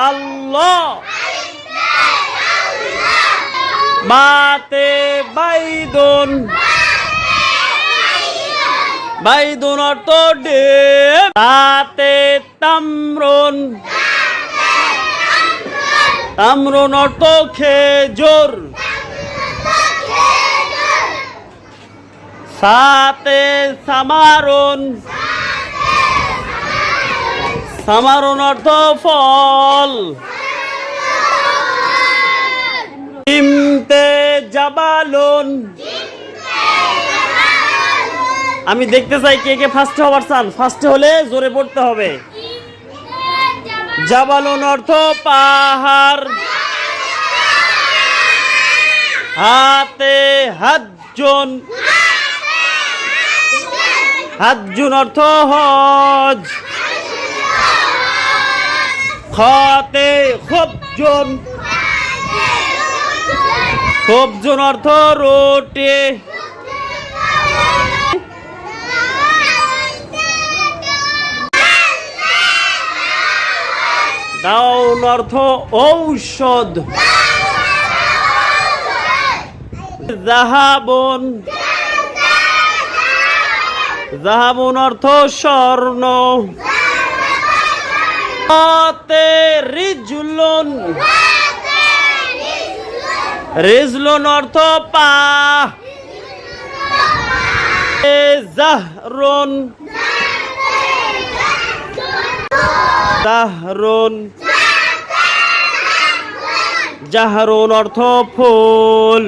আল্লাহ। বাতে বাইদুন, বাইদুন অর্থ ডিম। তাতে তামরুন, তামরুন অর্থ খেজুর। সাতে সামারুন, সামারুন অর্থ ফল। জিমতে জাবালুন, আমি দেখতে চাই কে কে ফার্স্টে হবার চান। ফার্স্টে হলে জোরে পড়তে হবে। জাবালুন অর্থ পাহাড়। হাতে হাজ্জুন, হাজ্জুন অর্থ হজ। খাতে খবজুন, খবজুন অর্থ রুটি। দাউন অর্থ ঔষধ। জাহাবুন, জাহাবুন অর্থ স্বর্ণ। হাতে রিজলুন, রিজলুন অর্থ পা। জাহরুন, জাহরুন, জাহরুন অর্থ ফুল।